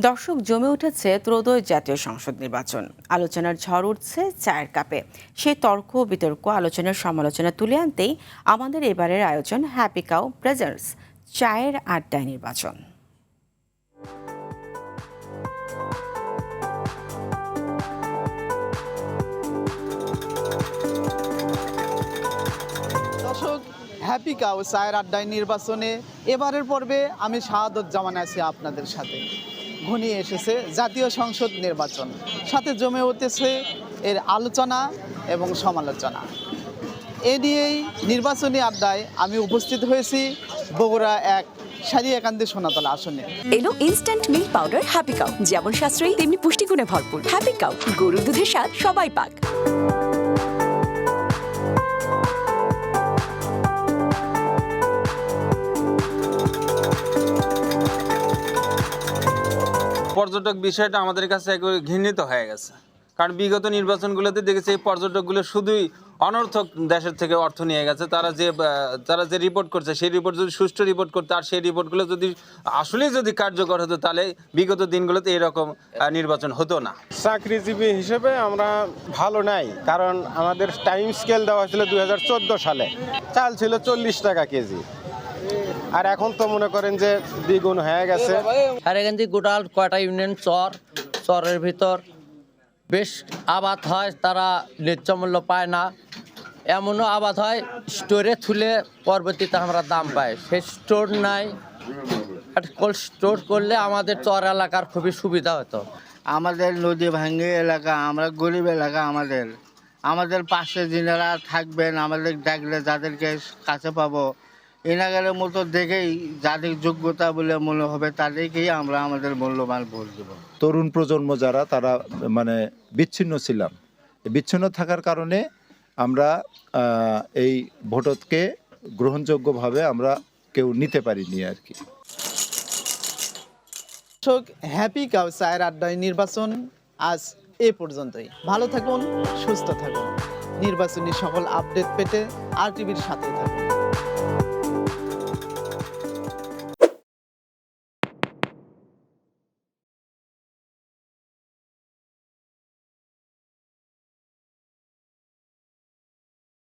দর্শক জমে উঠেছে ত্রয়োদশ জাতীয় সংসদ নির্বাচন। আলোচনার ঝড় উঠছে চায়ের কাপে। সেই তর্ক বিতর্ক আলোচনার সমালোচনা তুলে আনতেই আমাদের এবারের আয়োজন হ্যাপি কাউ প্রেজেন্টস চায়ের আড্ডায় নির্বাচন। দর্শক, হ্যাপি কাউ চায়ের আড্ডায় নির্বাচনে এবারের পর্বে আমি শাহাদুজ্জামান আছি আপনাদের সাথে। ঘনিয়ে এসেছে জাতীয় সংসদ নির্বাচন, সাথে জমে উঠেছে এর আলোচনা এবং সমালোচনা। এ নিয়েই নির্বাচনী আড্ডায় আমি উপস্থিত হয়েছি বগুড়া এক সারিয়াকান্দি সোনাতলা আসনে। এলো instant milk powder happy cow, যেমন সাশ্রয়ী তেমনি পুষ্টিগুণে ভরপুর। হ্যাপি কাউ, গরুর দুধের স্বাদ সবাই পাক। পর্যটক বিষয়টা আমাদের কাছে একেবারে ঘৃণিত হয়ে গেছে, কারণ বিগত নির্বাচনগুলোতে দেখেছি এই পর্যটকগুলো শুধুই অনর্থক দেশের থেকে অর্থ নিয়ে গেছে। তারা যে রিপোর্ট করছে সেই রিপোর্ট যদি সুষ্ঠু রিপোর্ট করতে, আর সেই রিপোর্টগুলো যদি আসলেই যদি কার্যকর হতো, তাহলে বিগত দিনগুলোতে এরকম নির্বাচন হতো না। চাকরিজীবী হিসেবে আমরা ভালো নাই, কারণ আমাদের টাইম স্কেল দেওয়া হয়েছিল 2014 সালে। চাল ছিল 40 টাকা কেজি, আর এখন তো মনে করেন যে দ্বিগুণ হয়ে গেছে। সারিয়াকান্দি গোটাল কয়টা ইউনিয়ন চরের ভিতর বেশ আবাদ হয়, তারা ন্যায্য মূল্য পায় না। এমনও আবাদ হয় স্টোরে তুলে পরবর্তীতে আমরা দাম পাই, সেই স্টোর নাই। কোল্ড স্টোর করলে আমাদের চর এলাকার খুবই সুবিধা হতো। আমাদের নদী ভাঙ্গি এলাকা, আমরা গরিব এলাকা। আমাদের পাশে যিনারা থাকবেন, আমাদের ডাকলে যাদেরকে কাছে পাবো, এনাগারের মতো দেখেই যাদের যোগ্যতা বলে মনে হবে তাদেরকেই আমরা আমাদের মূল্যবান ভোট দেব। তরুণ প্রজন্ম যারা, তারা মানে বিচ্ছিন্ন ছিলাম। বিচ্ছিন্ন থাকার কারণে আমরা এই ভোটকে গ্রহণযোগ্যভাবে আমরা কেউ নিতে পারিনি আর কি। দর্শক, হ্যাপি কাউ চায়ের আড্ডায় নির্বাচন আজ এ পর্যন্তই। ভালো থাকুন, সুস্থ থাকুন। নির্বাচনী সকল আপডেট পেতে RTVর সাথেই থাকুন।